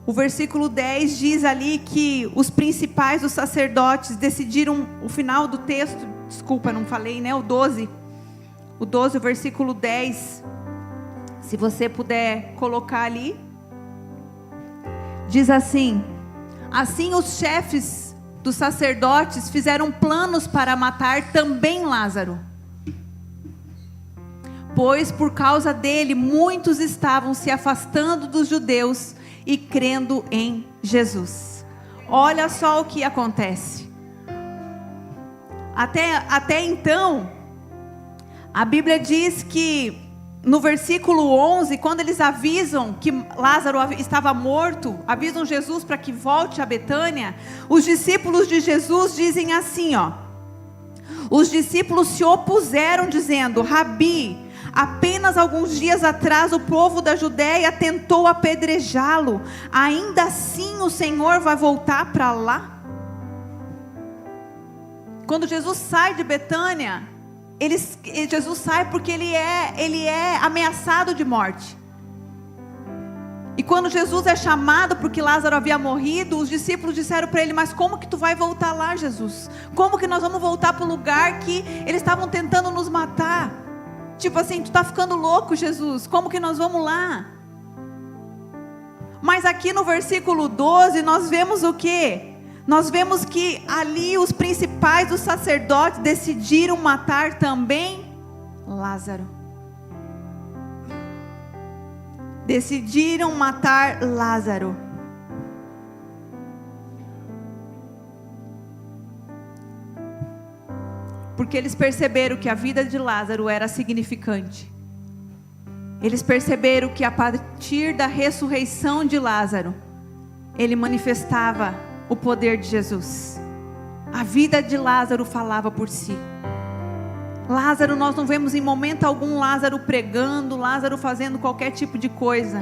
O versículo 10 diz ali que os principais dos sacerdotes decidiram, o final do texto, desculpa, não falei, né? O 12, o versículo 10, se você puder colocar ali, diz assim: assim os chefes dos sacerdotes fizeram planos para matar também Lázaro, pois por causa dele muitos estavam se afastando dos judeus e crendo em Jesus. Olha só o que acontece. Até então, A Bíblia diz que no versículo 11, quando eles avisam que Lázaro estava morto, avisam Jesus para que volte a Betânia, os discípulos de Jesus dizem assim, ó: os discípulos se opuseram dizendo: Rabi, apenas alguns dias atrás o povo da Judéia tentou apedrejá-lo, ainda assim o Senhor vai voltar para lá? Quando Jesus sai de Betânia, Jesus sai porque ele é ameaçado de morte. E quando Jesus é chamado porque Lázaro havia morrido, os discípulos disseram para ele: mas como que tu vai voltar lá, Jesus? Como que nós vamos voltar para o lugar que eles estavam tentando nos matar? Tipo assim, tu está ficando louco, Jesus, como que nós vamos lá? Mas aqui no versículo 12 nós vemos o quê? Nós vemos que ali os principais dos sacerdotes decidiram matar também Lázaro. Decidiram matar Lázaro. Porque eles perceberam que a vida de Lázaro era significante. Eles perceberam que a partir da ressurreição de Lázaro, ele manifestava o poder de Jesus. A vida de Lázaro falava por si. Lázaro, nós não vemos em momento algum Lázaro pregando, Lázaro fazendo qualquer tipo de coisa,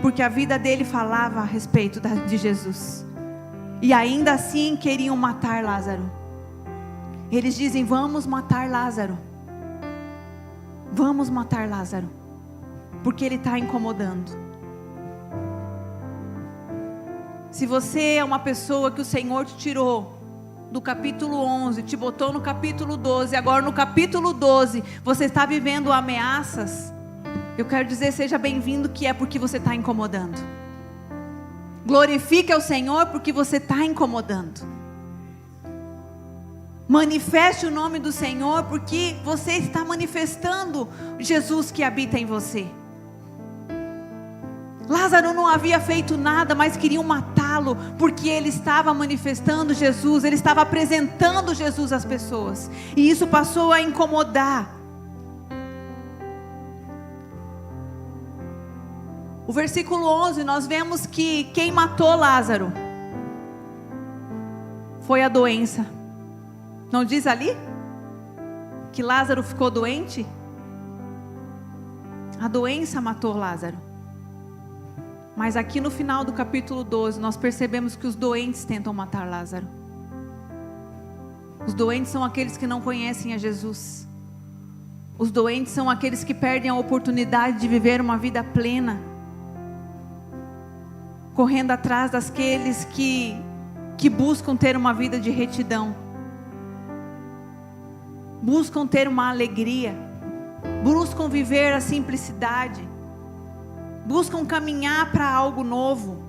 porque a vida dele falava a respeito de Jesus. E ainda assim queriam matar Lázaro. Eles dizem: vamos matar Lázaro. Vamos matar Lázaro, porque ele está incomodando. Se você é uma pessoa que o Senhor te tirou do capítulo 11, te botou no capítulo 12, agora no capítulo 12 você está vivendo ameaças, eu quero dizer: seja bem-vindo, que é porque você está incomodando. Glorifique ao Senhor porque você está incomodando. Manifeste o nome do Senhor porque você está manifestando Jesus que habita em você. Lázaro não havia feito nada, mas queriam matá-lo, porque ele estava manifestando Jesus, ele estava apresentando Jesus às pessoas, e isso passou a incomodar. O versículo 11, nós vemos que quem matou Lázaro foi a doença. Não diz ali que Lázaro ficou doente? A doença matou Lázaro. Mas aqui no final do capítulo 12, nós percebemos que os doentes tentam matar Lázaro. Os doentes são aqueles que não conhecem a Jesus. Os doentes são aqueles que perdem a oportunidade de viver uma vida plena, correndo atrás daqueles que buscam ter uma vida de retidão, buscam ter uma alegria, buscam viver a simplicidade, buscam caminhar para algo novo.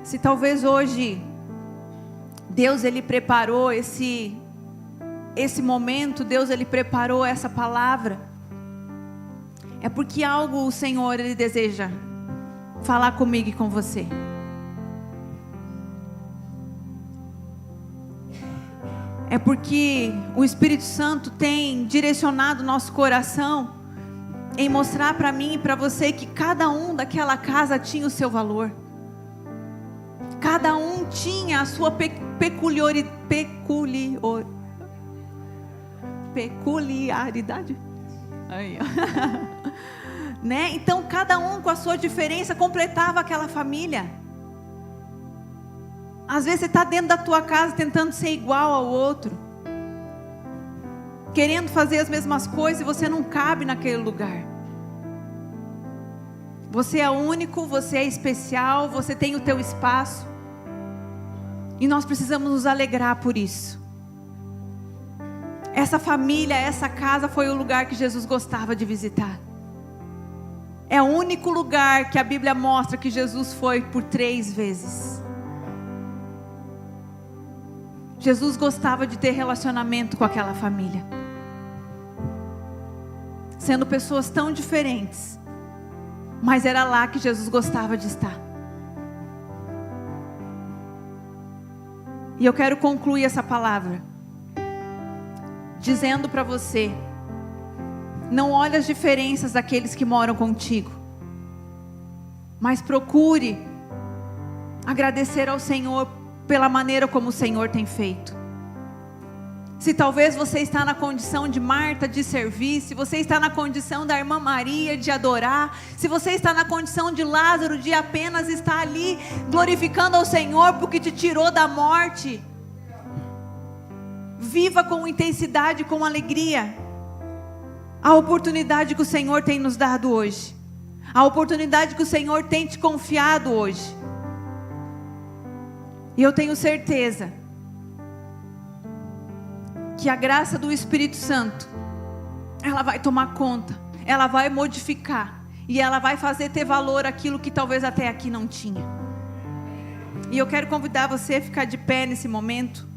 Se talvez hoje Deus ele preparou esse momento, Deus ele preparou essa palavra, é porque algo o Senhor ele deseja falar comigo e com você. É porque o Espírito Santo tem direcionado o nosso coração em mostrar para mim e para você que cada um daquela casa tinha o seu valor. Cada um tinha a sua peculiaridade. Aí, né? Então cada um com a sua diferença completava aquela família. Às vezes você está dentro da tua casa tentando ser igual ao outro, querendo fazer as mesmas coisas, e você não cabe naquele lugar. Você é único, você é especial, você tem o teu espaço, e nós precisamos nos alegrar por isso. Essa família, essa casa foi o lugar que Jesus gostava de visitar. É o único lugar que a Bíblia mostra que Jesus foi por 3 vezes. Jesus gostava de ter relacionamento com aquela família, sendo pessoas tão diferentes, mas era lá que Jesus gostava de estar. E eu quero concluir essa palavra dizendo para você: não olhe as diferenças daqueles que moram contigo, mas procure agradecer ao Senhor pela maneira como o Senhor tem feito. Se talvez você está na condição de Marta de servir, se você está na condição da irmã Maria de adorar, se você está na condição de Lázaro de apenas estar ali glorificando ao Senhor porque te tirou da morte, viva com intensidade, com alegria a oportunidade que o Senhor tem nos dado hoje, a oportunidade que o Senhor tem te confiado hoje. E eu tenho certeza que a graça do Espírito Santo, ela vai tomar conta, ela vai modificar, e ela vai fazer ter valor aquilo que talvez até aqui não tinha. E eu quero convidar você a ficar de pé nesse momento.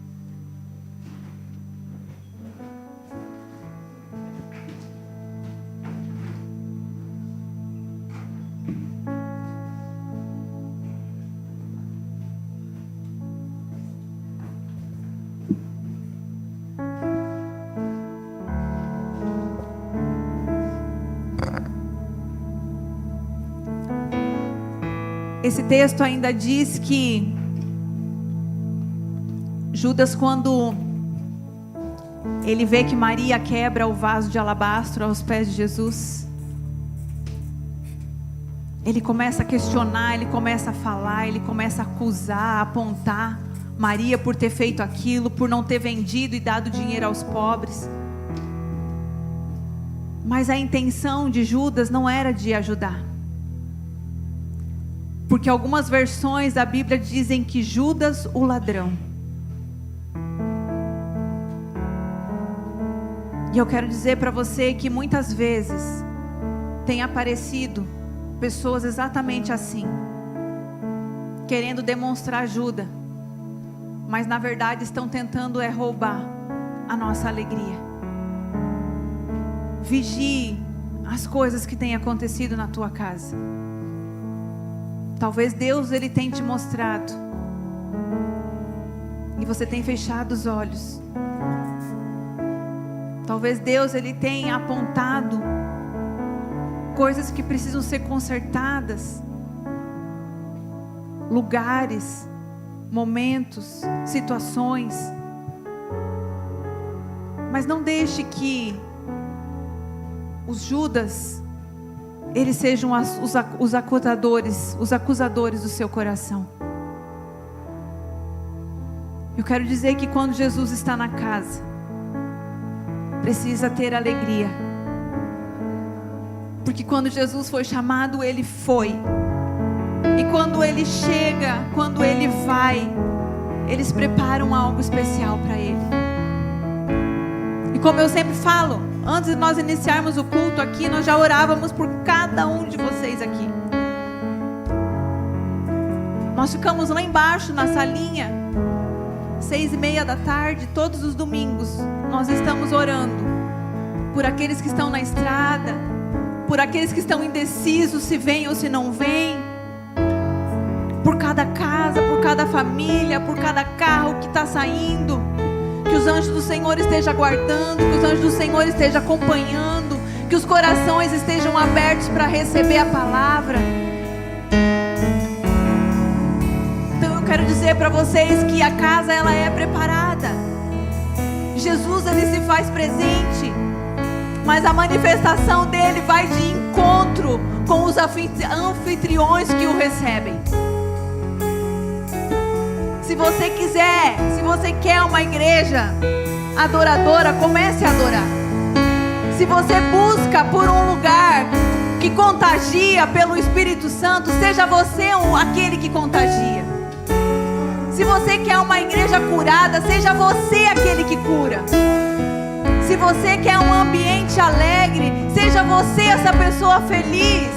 Esse texto ainda diz que Judas, quando ele vê que Maria quebra o vaso de alabastro aos pés de Jesus, ele começa a questionar, ele começa a falar, ele começa a acusar, a apontar Maria por ter feito aquilo, por não ter vendido e dado dinheiro aos pobres. Mas a intenção de Judas não era de ajudar. Porque algumas versões da Bíblia dizem que Judas, o ladrão. E eu quero dizer para você que muitas vezes tem aparecido pessoas exatamente assim, querendo demonstrar ajuda, mas na verdade estão tentando roubar a nossa alegria. Vigie as coisas que têm acontecido na tua casa. Talvez Deus ele tenha te mostrado e você tem fechado os olhos. Talvez Deus ele tenha apontado coisas que precisam ser consertadas, lugares, momentos, situações. Mas não deixe que os Judas eles sejam os acusadores do seu coração. Eu quero dizer que quando Jesus está na casa, precisa ter alegria. Porque quando Jesus foi chamado, Ele foi. E quando Ele chega, quando Ele vai, eles preparam algo especial para Ele. E como eu sempre falo, antes de nós iniciarmos o culto aqui, nós já orávamos por cada um de vocês aqui. Nós ficamos lá embaixo na salinha, 6:30 da tarde, todos os domingos. Nós estamos orando por aqueles que estão na estrada, por aqueles que estão indecisos se vêm ou se não vêm, por cada casa, por cada família, por cada carro que está saindo. Que os anjos do Senhor estejam guardando, que os anjos do Senhor estejam acompanhando, que os corações estejam abertos para receber a palavra. Então eu quero dizer para vocês que a casa ela é preparada. Jesus ele se faz presente, mas a manifestação dele vai de encontro com os anfitriões que o recebem. Se você quiser, se você quer uma igreja adoradora, comece a adorar. Se você busca por um lugar que contagia pelo Espírito Santo, seja você aquele que contagia. Se você quer uma igreja curada, seja você aquele que cura. Se você quer um ambiente alegre, seja você essa pessoa feliz.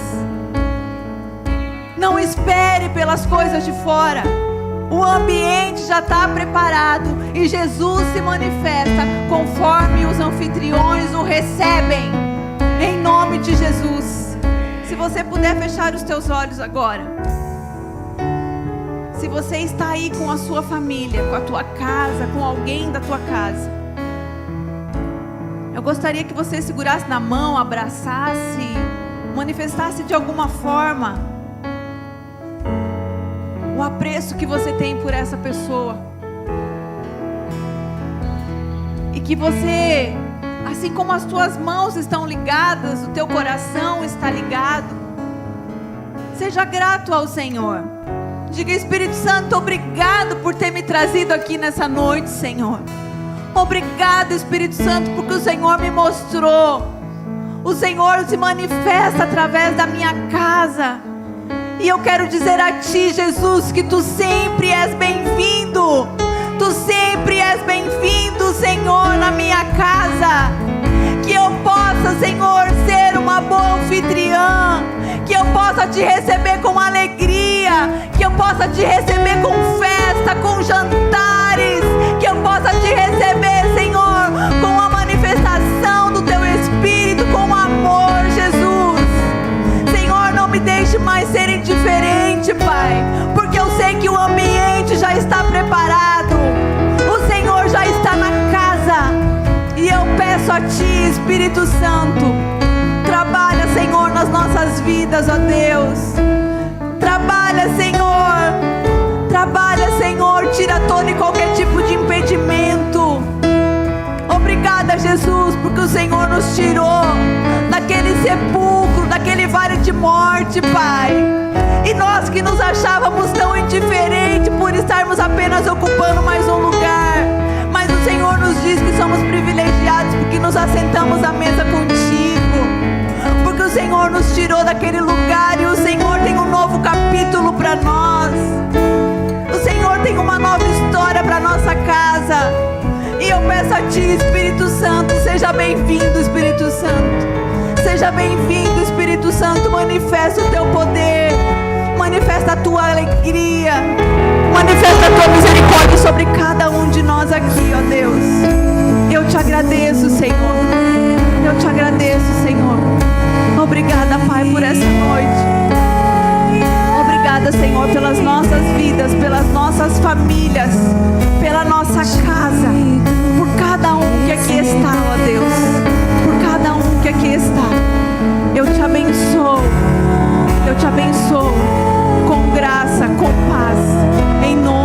Não espere pelas coisas de fora. O ambiente já está preparado e Jesus se manifesta conforme os anfitriões o recebem, em nome de Jesus. Se você puder fechar os teus olhos agora. Se você está aí com a sua família, com a tua casa, com alguém da tua casa, eu gostaria que você segurasse na mão, abraçasse, manifestasse de alguma forma o apreço que você tem por essa pessoa. E que você, assim como as tuas mãos estão ligadas, o teu coração está ligado, seja grato ao Senhor. Diga: Espírito Santo, obrigado por ter me trazido aqui nessa noite, Senhor. Obrigado, Espírito Santo, porque o Senhor me mostrou. O Senhor se manifesta através da minha casa. E eu quero dizer a Ti, Jesus, que Tu sempre és bem-vindo. Tu sempre és bem-vindo, Senhor, na minha casa. Que eu possa, Senhor, ser uma boa anfitriã. Que eu possa Te receber com alegria. Que eu possa Te receber com festa, com jantares. Que eu possa Te receber, Senhor, com a manifestação do Teu Espírito, com amor, Jesus. Senhor, não me deixe mais ser indiferente, Pai, porque eu sei que o ambiente já está preparado. O Senhor já está na casa. E eu peço a Ti, Espírito Santo, trabalha, Senhor, nas nossas vidas, ó Deus. Trabalha, Senhor. Trabalha, Senhor. Tira todo e qualquer tipo de impedimento. Obrigada, Jesus, porque o Senhor nos tirou daquele sepulcro, daquele vale de morte, Pai. E nós que nos achávamos tão indiferentes por estarmos apenas ocupando mais um lugar, mas o Senhor nos diz que somos privilegiados porque nos assentamos à mesa contigo, porque o Senhor nos tirou daquele lugar e o Senhor tem um novo capítulo para nós. O Senhor tem uma nova história para nossa casa. E eu peço a Ti, Espírito Santo, seja bem-vindo, Espírito Santo. Seja bem-vindo, Espírito Santo. Manifesta o Teu poder. Manifesta a Tua alegria. Manifesta a Tua misericórdia sobre cada um de nós aqui, ó Deus. Eu Te agradeço, Senhor. Eu Te agradeço, Senhor. Obrigada, Pai, por essa noite. Obrigada, Senhor, pelas nossas vidas, pelas nossas famílias, pela nossa casa, por cada um que aqui está, ó Deus, por cada um que aqui está. Eu Te abençoo com graça, com paz, em nome